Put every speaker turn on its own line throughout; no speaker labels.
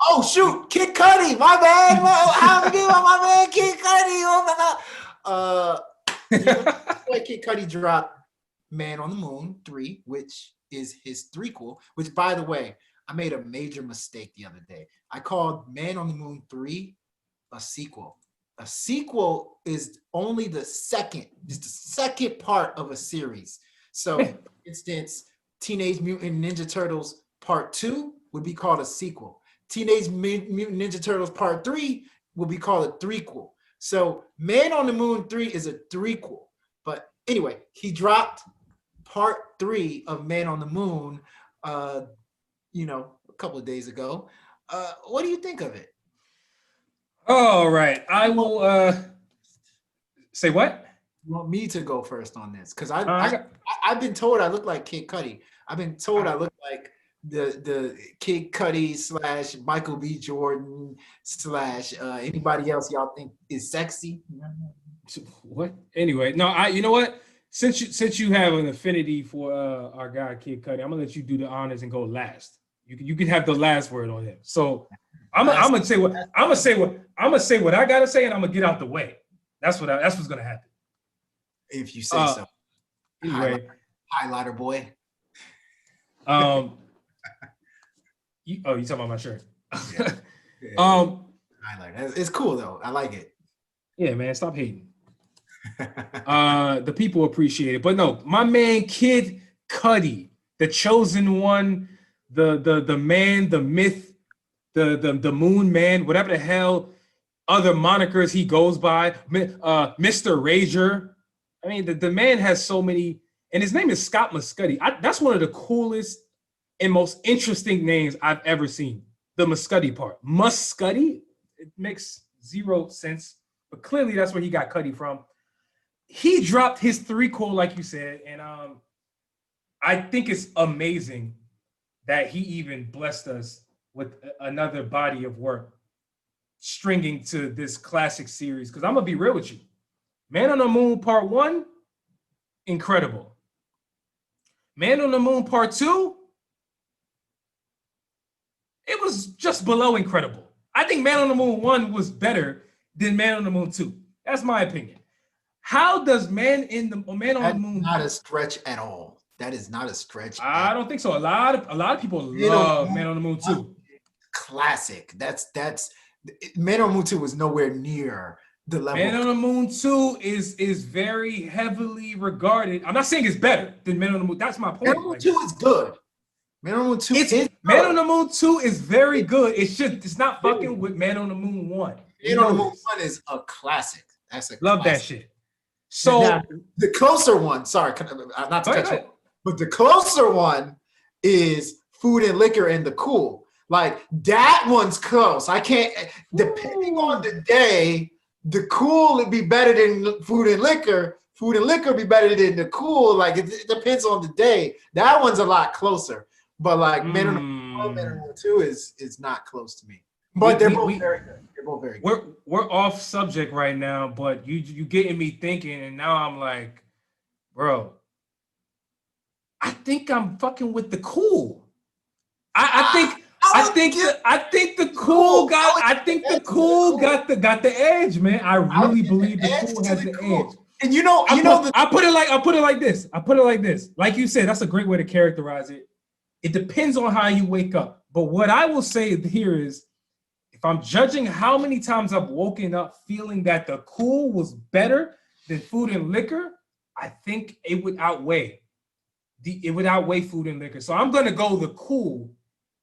Oh shoot, Kid Cudi, my bad. How am my man Kid Cudi? Like Kid Cudi dropped Man on the Moon 3, which is his threequel, which by the way, I made a major mistake the other day. I called Man on the Moon 3 a sequel. A sequel is only just the second part of a series. So, for instance, Teenage Mutant Ninja Turtles Part 2 would be called a sequel. Teenage Mutant Ninja Turtles Part 3 will be called a threequel. So, Man on the Moon 3 is a threequel. But anyway, he dropped Part 3 of Man on the Moon, a couple of days ago. What do you think of it?
All right. I will say what?
You want me to go first on this? Because
I got,
I've been told I look like Kid Cudi. I've been told I look like the Kid Cudi slash Michael B. Jordan slash anybody else y'all think is sexy.
what? Anyway, no, you know what? Since you have an affinity for our guy Kid Cudi, I'm gonna let you do the honors and go last. You can have the last word on him. So I'm gonna say what I gotta say, and I'm gonna get out the way. That's what's gonna happen.
If you say so.
Anyway,
highlighter boy.
You talking about my shirt?
Yeah. Highlighter. It's cool though. I like it.
Yeah, man. Stop hating. The people appreciate it, but no, my man Kid Cudi, the chosen one, the man, the myth, the moon man, whatever the hell other monikers he goes by, Mr. Rager. I mean, the man has so many, and his name is Scott Muscudi. That's one of the coolest and most interesting names I've ever seen. The Muscudi part. Muscudi? It makes zero sense, but clearly that's where he got Cudi from. He dropped his threequel, like you said, and I think it's amazing that he even blessed us with another body of work stringing to this classic series. Because I'm gonna be real with you, Man on the Moon Part 1, incredible. Man on the Moon Part 2, it was just below incredible. I think Man on the Moon 1 was better than Man on the Moon 2. That's my opinion. How does Man on the Moon?
Not a stretch at all. That is not a stretch.
I don't think so. A lot of people love Man on the Moon 2.
Classic. That's Man on the Moon 2 was nowhere near the level.
Man on the Moon 2 is very heavily regarded. I'm not saying it's better than Man on the Moon. That's my point.
Man on the Moon 2 is good. Man on the Moon 2 is good.
Man on the Moon 2 is very good. It's not fucking with Man on the Moon 1.
Man on the Moon 1 is a classic. That's a
love
classic.
that shit. So
now, the closer one, sorry, not to cut you, but the closer one is Food and Liquor and the Cool. Like that one's close. I can't, depending on the day, the Cool would be better than Food and Liquor. Food and Liquor be better than the Cool. Like it depends on the day. That one's a lot closer. But like Man on the Moon 2 is not close to me. But they're both very good. They're both very good.
We're off subject right now, but you getting me thinking, and now I'm like, bro, I think I'm fucking with the Cool. I think the Cool got the edge, man. I really believe the Cool has the edge.
And
I put it like this. Like you said, that's a great way to characterize it. It depends on how you wake up. But what I will say here is, if I'm judging how many times I've woken up feeling that the Cool was better than Food and Liquor, I think it would outweigh Food and Liquor. So I'm gonna go the Cool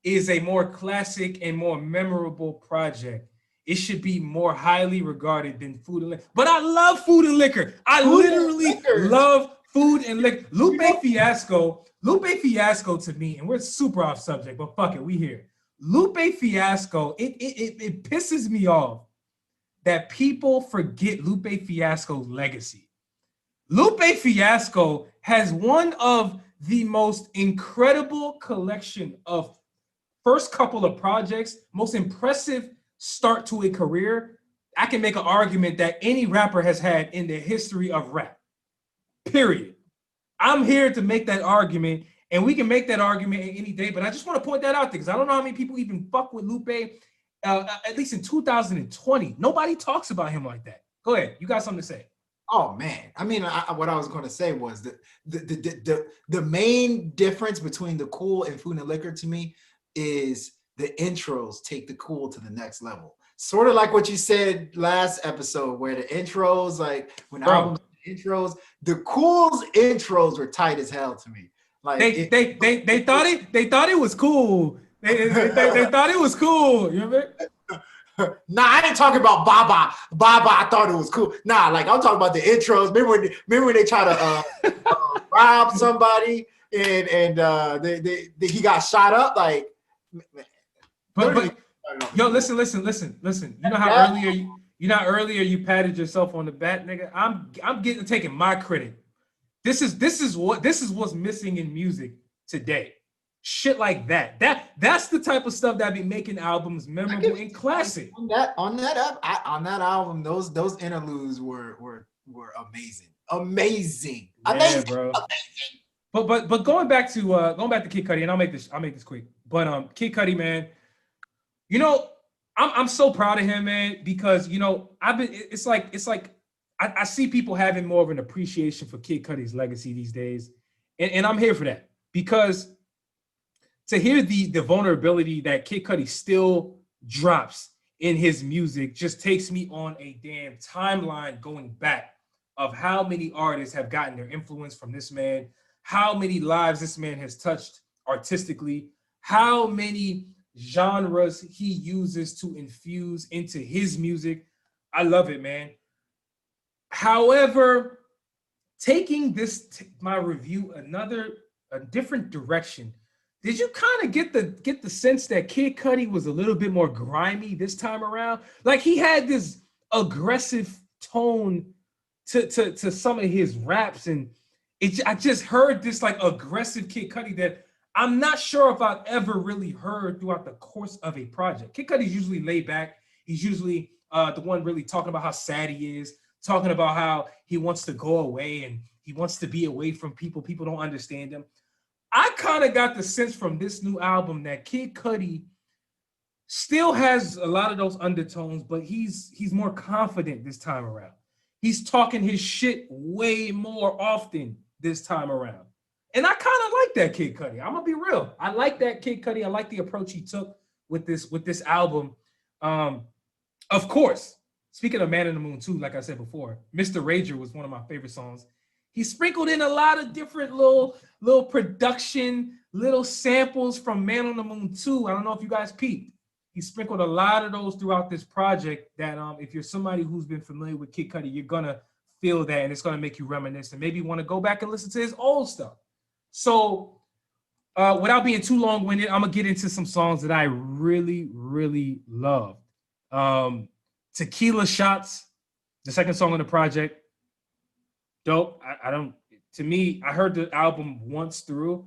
is a more classic and more memorable project. It should be more highly regarded than Food and Liquor. But I love Food and Liquor. I literally love Food and Liquor. Lupe Fiasco to me, and we're super off subject, but fuck it, we here. Lupe Fiasco, it pisses me off that people forget Lupe Fiasco's legacy. Lupe Fiasco has one of the most incredible collection of first couple of projects, most impressive start to a career. I can make an argument that any rapper has had in the history of rap, period. I'm here to make that argument, And we can make that argument any day, but I just want to point that out there because I don't know how many people even fuck with Lupe, at least in 2020. Nobody talks about him like that. Go ahead. You got something to say.
Oh man, I mean, what I was going to say was that the main difference between the Cool and Food and Liquor to me is the intros take the Cool to the next level. Sort of like what you said last episode, where the intros, like when albums intros, the Cool's intros were tight as hell to me. Like
they thought it was cool. They thought it was cool. You remember?
Nah, I ain't talking about Baba. Baba, I thought it was cool. Nah, like I'm talking about the intros. Remember when they try to rob somebody and he got shot up? Like,
but yo, listen. You know how earlier you patted yourself on the back, nigga. I'm taking my credit. This is what's missing in music today. Shit like that. That's the type of stuff that be making albums memorable and classic.
On that album, those interludes were amazing. Amazing.
Yeah,
amazing.
Bro. Amazing. But going back to Kid Cudi, and I'll make this quick. But Kid Cudi, man, you know, I'm so proud of him, man, because you know, it's like I see people having more of an appreciation for Kid Cudi's legacy these days. And I'm here for that because to hear the vulnerability that Kid Cudi still drops in his music just takes me on a damn timeline going back of how many artists have gotten their influence from this man, how many lives this man has touched artistically, how many genres he uses to infuse into his music. I love it, man. However, taking my review a different direction, did you kind of get the sense that Kid Cudi was a little bit more grimy this time around? Like he had this aggressive tone to some of his raps, and I just heard this like aggressive Kid Cudi that I'm not sure if I've ever really heard throughout the course of a project. Kid Cudi's usually laid back. He's usually the one really talking about how sad he is, talking about how he wants to go away and he wants to be away from people. People don't understand him. I kind of got the sense from this new album that Kid Cudi still has a lot of those undertones, but he's more confident this time around. He's talking his shit way more often this time around. And I kind of like that Kid Cudi. I'm gonna be real. I like that Kid Cudi. I like the approach he took with this album. Of course, speaking of Man in the Moon too, like I said before, Mr. Rager was one of my favorite songs. He sprinkled in a lot of different little production, little samples from Man on the Moon 2. I don't know if you guys peeped. He sprinkled a lot of those throughout this project that if you're somebody who's been familiar with Kid Cudi, you're gonna feel that and it's gonna make you reminisce and maybe want to go back and listen to his old stuff. So without being too long-winded, I'm gonna get into some songs that I really, really love. Tequila Shots, the second song on the project. Dope. To me, I heard the album once through.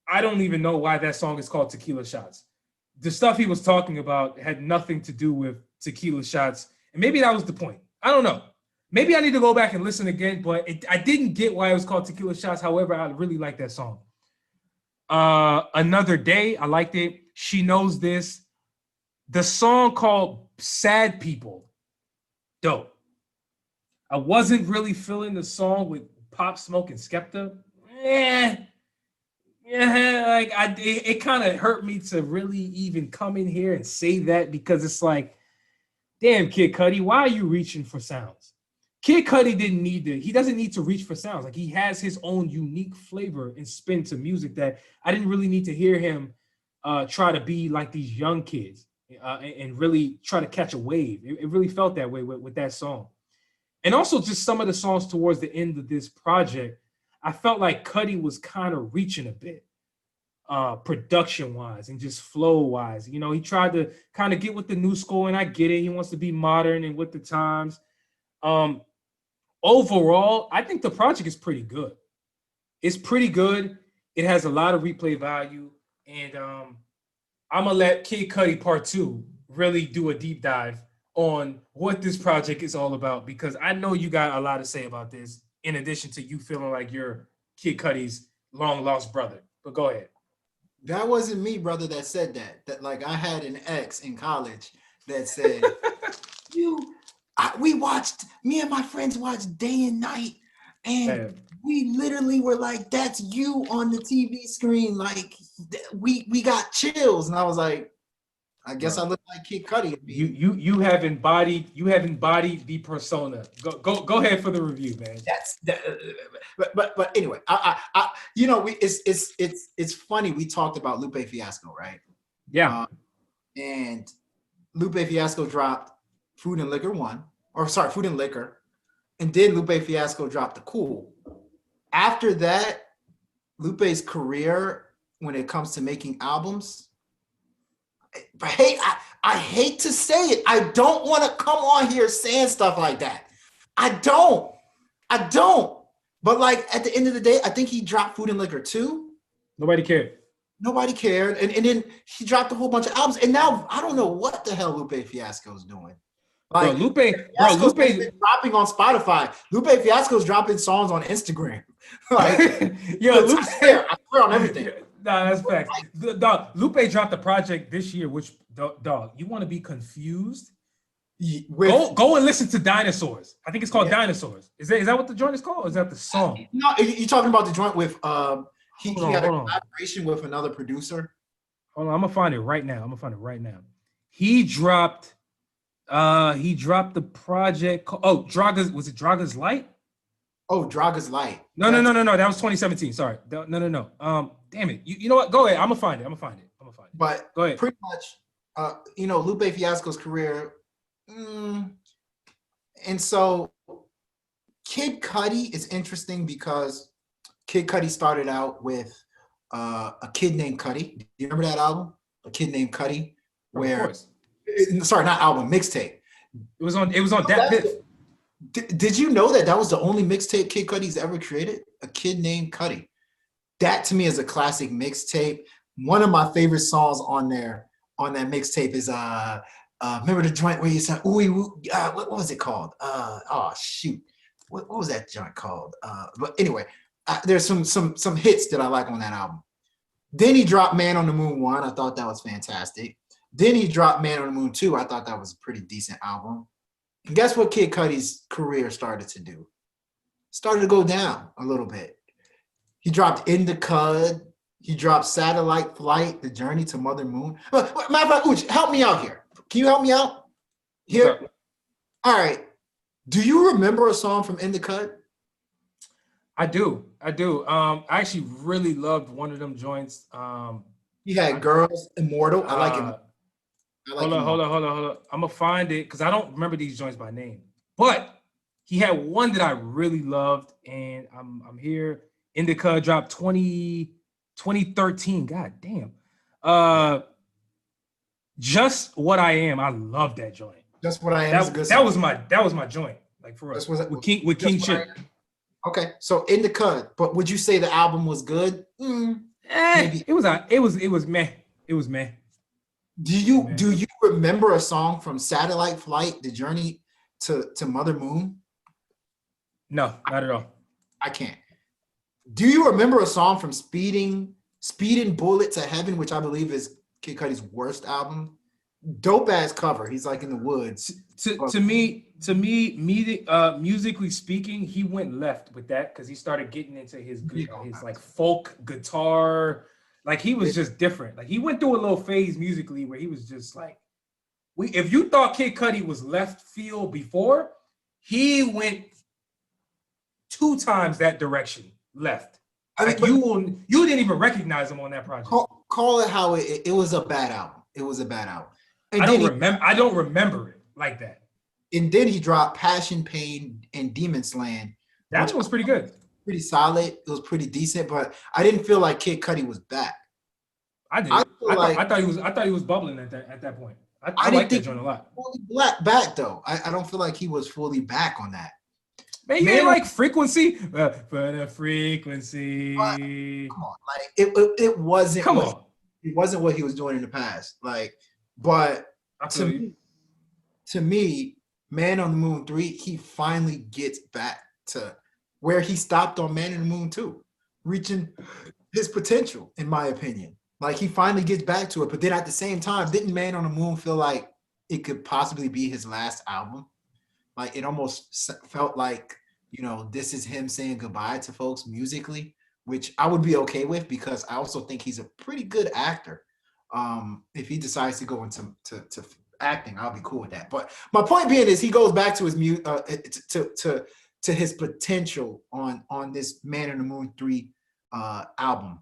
I don't even know why that song is called Tequila Shots. The stuff he was talking about had nothing to do with tequila shots. And maybe that was the point. I don't know. Maybe I need to go back and listen again, but I didn't get why it was called Tequila Shots. However, I really like that song. Another Day, I liked it. She Knows This. The song called Sad People, dope. I wasn't really feeling the song with Pop Smoke and Skepta. It kind of hurt me to really even come in here and say that because it's like, damn, Kid Cudi, why are you reaching for sounds? Kid Cudi he doesn't need to reach for sounds. Like he has his own unique flavor and spin to music that I didn't really need to hear him try to be like these young kids and really try to catch a wave. It really felt that way with that song. And also just some of the songs towards the end of this project, I felt like Cudi was kind of reaching a bit production-wise and just flow-wise. You know, he tried to kind of get with the new school, and I get it. He wants to be modern and with the times. Overall, I think the project is pretty good. It's pretty good. It has a lot of replay value. And I'm going to let Kid Cudi Part 2 really do a deep dive on what this project is all about, because I know you got a lot to say about this, in addition to you feeling like you're Kid Cudi's long-lost brother. but go ahead.
That wasn't me, brother, that said that. That like I had an ex in college that said, me and my friends watched day and night, and
Man.
we literally were like, that's you on the TV screen. Like we got chills. And I was like, I guess I look like Kid Cudi.
You have embodied the persona. Go ahead for the review, man.
But anyway, it's funny. We talked about Lupe Fiasco, right?
Yeah.
And Lupe Fiasco dropped Food and Liquor 1, or sorry, Food and Liquor, and then Lupe Fiasco dropped The Cool. After that, Lupe's career, when it comes to making albums, I hate to say it. I don't want to come on here saying stuff like that. I don't. But like at the end of the day, I think he dropped Food and Liquor 2.
Nobody cared.
And then he dropped a whole bunch of albums. And now I don't know what the hell Lupe Fiasco is doing. Like Lupe been dropping on Spotify. Lupe Fiasco's dropping songs on Instagram. Like, I swear on everything.
Nah, that's facts. Dog, Lupe dropped a project this year, which, dog, you want to be confused? Go and listen to Dinosaurs. I think it's called Dinosaurs. Is that what the joint is called? Or is that the song?
No, you're talking about the joint with he had a collaboration with another producer.
Hold on, I'm gonna find it right now. He dropped the project called, Draga's, was it Draga's Light?
Oh, Draga's Light.
No. That was 2017. Sorry. No. Damn it. You know what? Go ahead. I'm gonna find it.
But
go ahead.
Pretty much, Lupe Fiasco's career. And so Kid Cudi is interesting because Kid Cudi started out with A Kid Named Cudi. Do you remember that album? A Kid Named Cudi? Sorry, not album, mixtape.
It was on that Piff.
Did you know that was the only mixtape Kid Cudi's ever created? A Kid Named Cudi. That to me is a classic mixtape. One of my favorite songs on that mixtape is remember the joint where you said what was it called? What was that joint called? But anyway, there's some hits that I like on that album. Then he dropped Man on the Moon 1. I thought that was fantastic. Then he dropped Man on the Moon 2. I thought that was a pretty decent album. And guess what Kid Cudi's career started to do? Started to go down a little bit. He dropped In the Cud. He dropped Satellite Flight, The Journey to Mother Moon. Matter of fact, Uch, help me out here. Can you help me out? Here. All right. Do you remember a song from In the Cud?
I do. I actually really loved one of them joints.
He had Girls, Immortal. I like it.
Hold on. I'm gonna find it because I don't remember these joints by name. But he had one that I really loved, and I'm here. In the Cud dropped 2013. God damn. Just What I Am. I love that joint.
Just What I Am is a good
that
song.
That was my joint. Like for us. With King Chip.
Okay, so In the Cud, but would you say the album was good?
Maybe. It was meh. It was meh.
Do you remember a song from Satellite Flight, The Journey to Mother Moon?
No, not at all.
I can't. Do you remember a song from Speeding Bullet to Heaven, which I believe is Kid Cudi's worst album? Dope ass cover. He's like in the woods.
To me, musically speaking, he went left with that because he started getting into his like folk guitar. Like he was just different. Like he went through a little phase musically where he was just like, if you thought Kid Cudi was left field before, he went 2 times that direction left. Like you didn't even recognize him on that project.
Call it how it was a bad album. It was a bad album. And
I don't remember it like that.
And then he dropped Passion, Pain, and Demon's Land.
That one was pretty good.
Pretty solid. It was pretty decent, but I didn't feel like Kid Cudi was back.
I did. I thought he was bubbling at that point. I liked that joint a lot.
Fully back though. I don't feel like he was fully back on that.
Man, you ain't like Frequency? For the Frequency.
Come on, like it wasn't.
Come on.
It wasn't what he was doing in the past. Like, but to me, Man on the Moon 3, he finally gets back to where he stopped on Man on the Moon 2, reaching his potential, in my opinion. Like he finally gets back to it, but then at the same time, didn't Man on the Moon feel like it could possibly be his last album? Like it almost felt like, you know, this is him saying goodbye to folks musically, which I would be okay with because I also think he's a pretty good actor. If he decides to go into to acting, I'll be cool with that. But my point being is he goes back to his to his potential on this Man on the Moon 3 album.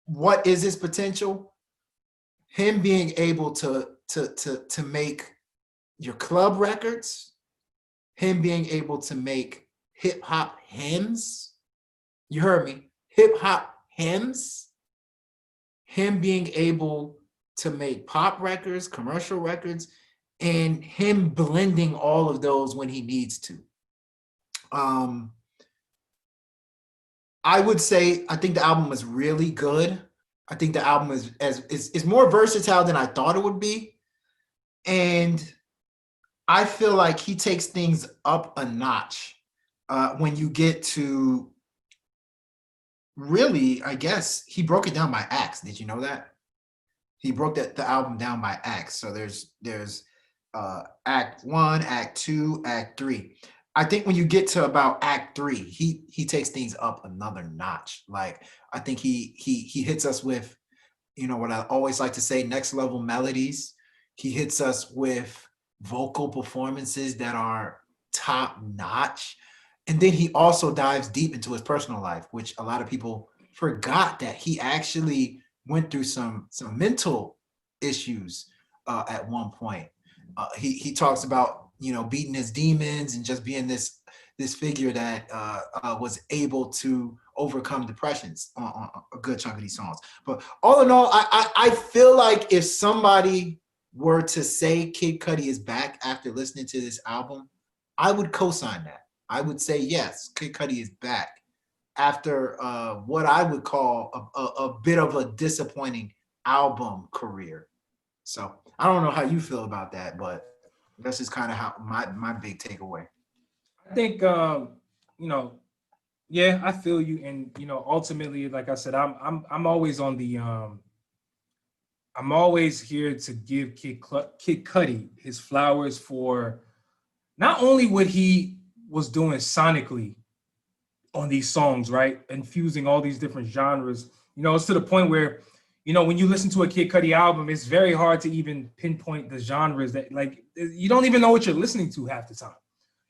What is his potential? Him being able to make your club records, him being able to make hip hop hymns. You heard me, hip hop hymns. Him being able to make pop records, commercial records, and him blending all of those when he needs to. I would say I think the album is really good. I think the album is more versatile than I thought it would be. And I feel like he takes things up a notch when you get to really, I guess, he broke it down by acts. Did you know that? He broke the album down by acts. So there's act 1, act 2, act 3. I think when you get to about act 3, he takes things up another notch. Like I think he hits us with, you know, what I always like to say, next level melodies. He hits us with vocal performances that are top notch. And then he also dives deep into his personal life, which a lot of people forgot that he actually went through some mental issues at one point. He talks about, you know, beating his demons and just being this figure that was able to overcome depressions on a good chunk of these songs. But all in all, I feel like if somebody were to say Kid Cudi is back after listening to this album, I would co-sign that. I would say, yes, Kid Cudi is back after what I would call a bit of a disappointing album career. So I don't know how you feel about that, but that's just kind of how my big takeaway.
I think you know, yeah, I feel you, and you know, ultimately, like I said, I'm always on the I'm always here to give Kid Cudi his flowers for not only what he was doing sonically on these songs, right, infusing all these different genres. You know, it's to the point where, you know, when you listen to a Kid Cudi album, it's very hard to even pinpoint the genres that, like, you don't even know what you're listening to half the time.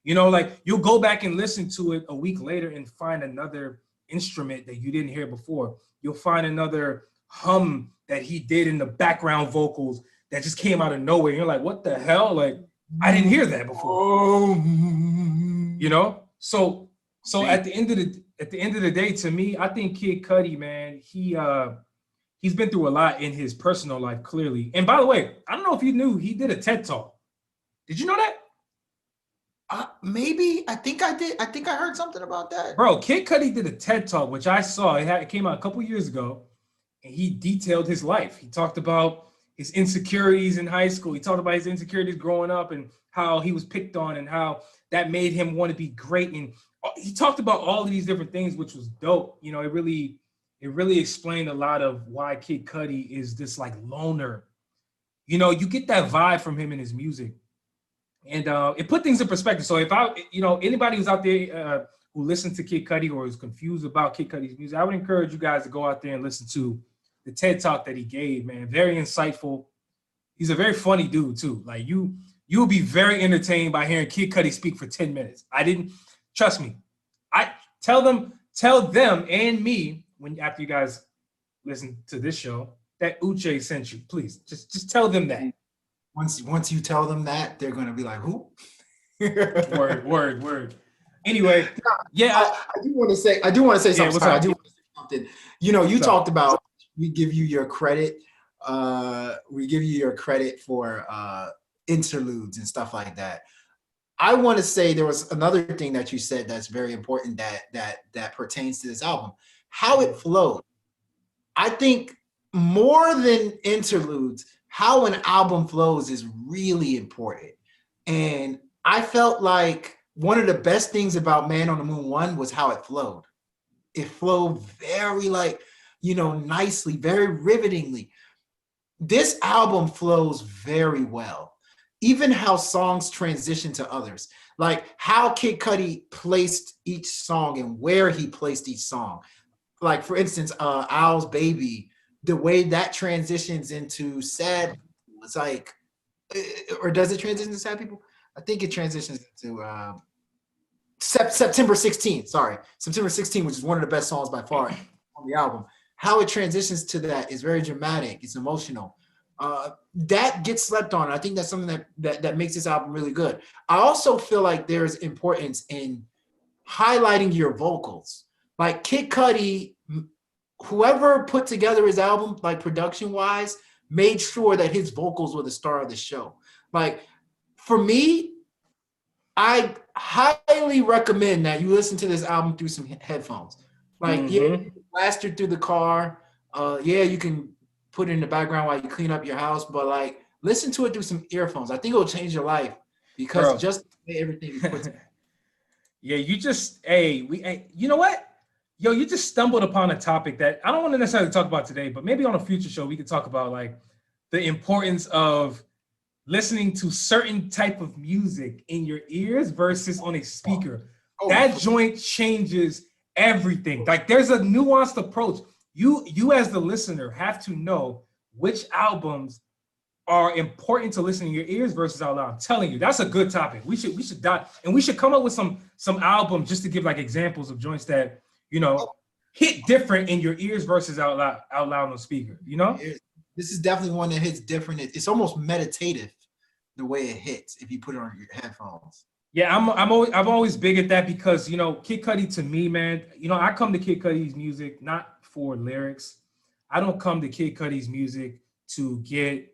You know, like you'll go back and listen to it a week later and find another instrument that you didn't hear before. You'll find another hum that he did in the background vocals that just came out of nowhere. You're like, what the hell? Like, I didn't hear that before. You know? So at the end of the day, to me, I think Kid Cudi, man, he's been through a lot in his personal life, clearly. And by the way, I don't know if you knew he did a TED Talk. Did you know that?
Maybe. I think I did. I think I heard something about that.
Bro, Kid Cudi did a TED Talk, which I saw. It came out a couple years ago, and he detailed his life. He talked about his insecurities in high school. He talked about his insecurities growing up and how he was picked on and how that made him want to be great. And he talked about all of these different things, which was dope. You know, it really explained a lot of why Kid Cudi is this like loner. You know, you get that vibe from him in his music. And it put things in perspective. So if anybody who's out there who listens to Kid Cudi or is confused about Kid Cudi's music, I would encourage you guys to go out there and listen to the TED Talk that he gave, man. Very insightful. He's a very funny dude too. Like you'll be very entertained by hearing Kid Cudi speak for 10 minutes. Trust me. I tell them and me after you guys listen to this show that Uchay sent you. Please just tell them that.
Once you tell them that, they're gonna be like, "Who?"
Word. Anyway, yeah,
I do want to say something. I do want to say something. You know, you talked about we give you your credit. We give you your credit for interludes and stuff like that. I want to say there was another thing that you said that's very important that pertains to this album. How it flowed. I think more than interludes, how an album flows is really important. And I felt like one of the best things about Man on the Moon 1 was how it flowed. it flowed very like, nicely, very rivetingly. This album flows very well. Even how songs transition to others, like how Kid Cudi placed each song and where he placed each song. Like for instance, Owl's Baby, the way that transitions into sad, it's like, or does it transition to sad people? I think it transitions into September 16th. Sorry, September 16th, which is one of the best songs by far on the album. How it transitions to that is very dramatic. It's emotional. That gets slept on. I think that's something that makes this album really good. I also feel like there's importance in highlighting your vocals. Like Kid Cudi, whoever put together his album, like production wise, made sure that his vocals were the star of the show. Like for me, I highly recommend that you listen to this album through some headphones. Like, yeah, you can blast it through the car. Yeah, you can put it in the background while you clean up your house, but like listen to it through some earphones. I think it'll change your life because just the way everything is put together.
Yeah, you know what? Yo, you just stumbled upon a topic that I don't want to necessarily talk about today, but maybe on a future show we could talk about like the importance of listening to certain type of music in your ears versus on a speaker. That joint changes everything. Like there's a nuanced approach. You as the listener have to know which albums are important to listen in your ears versus out loud. I'm telling you, that's a good topic. We should dive, and we should come up with some albums just to give like examples of joints that hit different in your ears versus out loud on speaker.
This is definitely one that hits different. It's almost meditative the way it hits if you put it on your headphones.
Yeah, I'm always big at that because Kid Cudi to me, man. I come to Kid Cudi's music not for lyrics. I don't come to Kid Cudi's music to get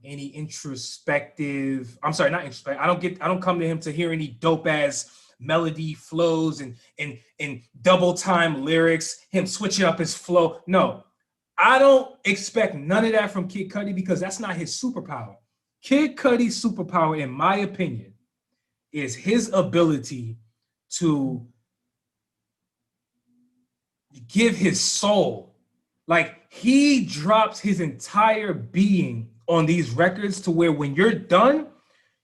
any introspective. I'm sorry, not introspective. I don't come to him to hear any dope ass melody flows and double time lyrics. Him switching up his flow. No, I don't expect none of that from Kid Cudi because that's not his superpower. Kid Cudi's superpower, in my opinion, is his ability to give his soul. Like he drops his entire being on these records to where when you're done,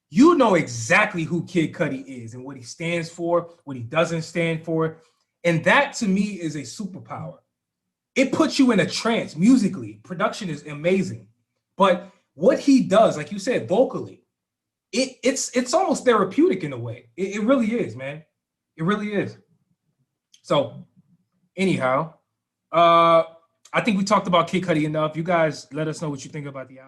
you know exactly who Kid Cudi is and what he stands for, what he doesn't stand for. And that to me is a superpower. It puts you in a trance musically. Production is amazing. But what he does, like you said, vocally, it's almost therapeutic in a way. It really is, man. It really is. So anyhow, I think we talked about Kid Cudi enough. You guys let us know what you think about the album.